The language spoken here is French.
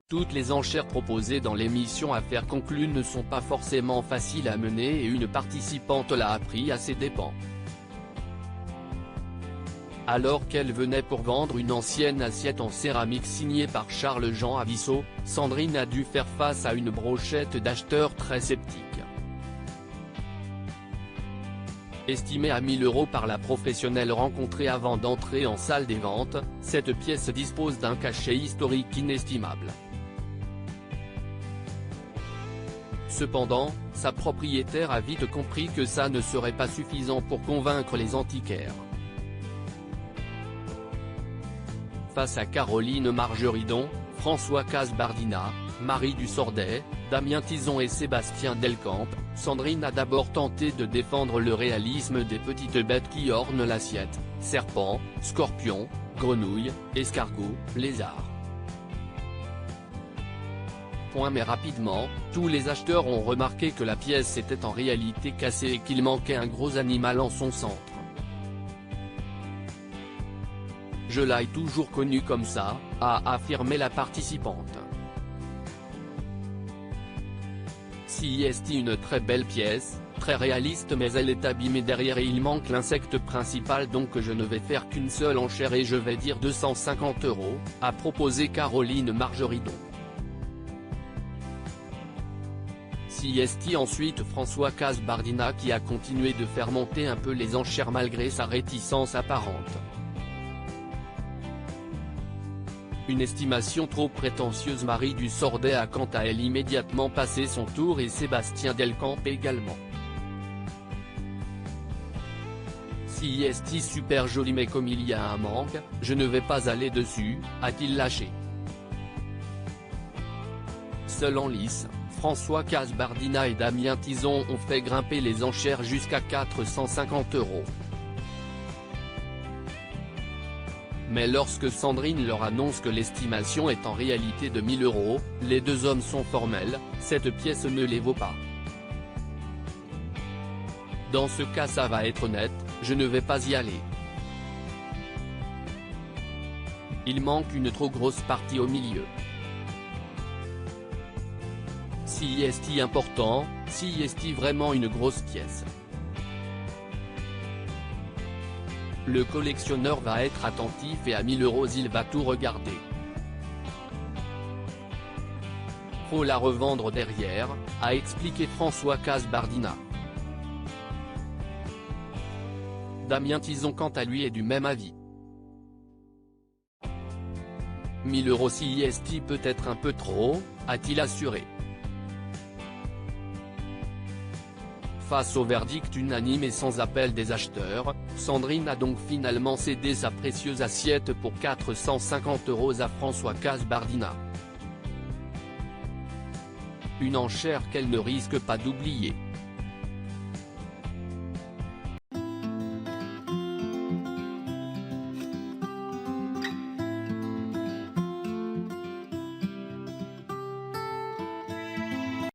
Toutes les enchères proposées dans l'émission Affaires conclues ne sont pas forcément faciles à mener et une participante l'a appris à ses dépens. Alors qu'elle venait pour vendre une ancienne assiette en céramique signée par Charles-Jean Avisso, Sandrine a dû faire face à une brochette d'acheteurs très sceptiques. Estimée à 1 000 € par la professionnelle rencontrée avant d'entrer en salle des ventes, cette pièce dispose d'un cachet historique inestimable. Cependant, sa propriétaire a vite compris que ça ne serait pas suffisant pour convaincre les antiquaires. Face à Caroline Margeridon, François Casbardina, Marie Dussordet, Damien Tison et Sébastien Delcamp, Sandrine a d'abord tenté de défendre le réalisme des petites bêtes qui ornent l'assiette: serpents, scorpions, grenouilles, escargots, lézards. Mais rapidement, tous les acheteurs ont remarqué que la pièce était en réalité cassée et qu'il manquait un gros animal en son centre. Je l'ai toujours connu comme ça, a affirmé la participante. Si est une très belle pièce, très réaliste, mais elle est abîmée derrière et il manque l'insecte principal, donc je ne vais faire qu'une seule enchère et je vais dire 250 €, a proposé Caroline Margeridon. Si est ensuite François Casbardina qui a continué de faire monter un peu les enchères malgré sa réticence apparente. Une estimation trop prétentieuse. Marie Dussordet a quant à elle immédiatement passé son tour et Sébastien Delcamp également. Si est super joli mais comme il y a un manque, je ne vais pas aller dessus, a-t-il lâché. Seul en lice, François Casbardina et Damien Tison ont fait grimper les enchères jusqu'à 450 €. Mais lorsque Sandrine leur annonce que l'estimation est en réalité de 1 000 €, les deux hommes sont formels: cette pièce ne les vaut pas. Dans ce cas ça va être net, je ne vais pas y aller. Il manque une trop grosse partie au milieu. Si est important, si est vraiment une grosse pièce. Le collectionneur va être attentif et à 1 000 € il va tout regarder. Faut la revendre derrière, a expliqué François Casbardina. Damien Tison quant à lui est du même avis. 1 000 € si est peut être un peu trop, a-t-il assuré. Face au verdict unanime et sans appel des acheteurs, Sandrine a donc finalement cédé sa précieuse assiette pour 450 € à François Casbardina. Une enchère qu'elle ne risque pas d'oublier.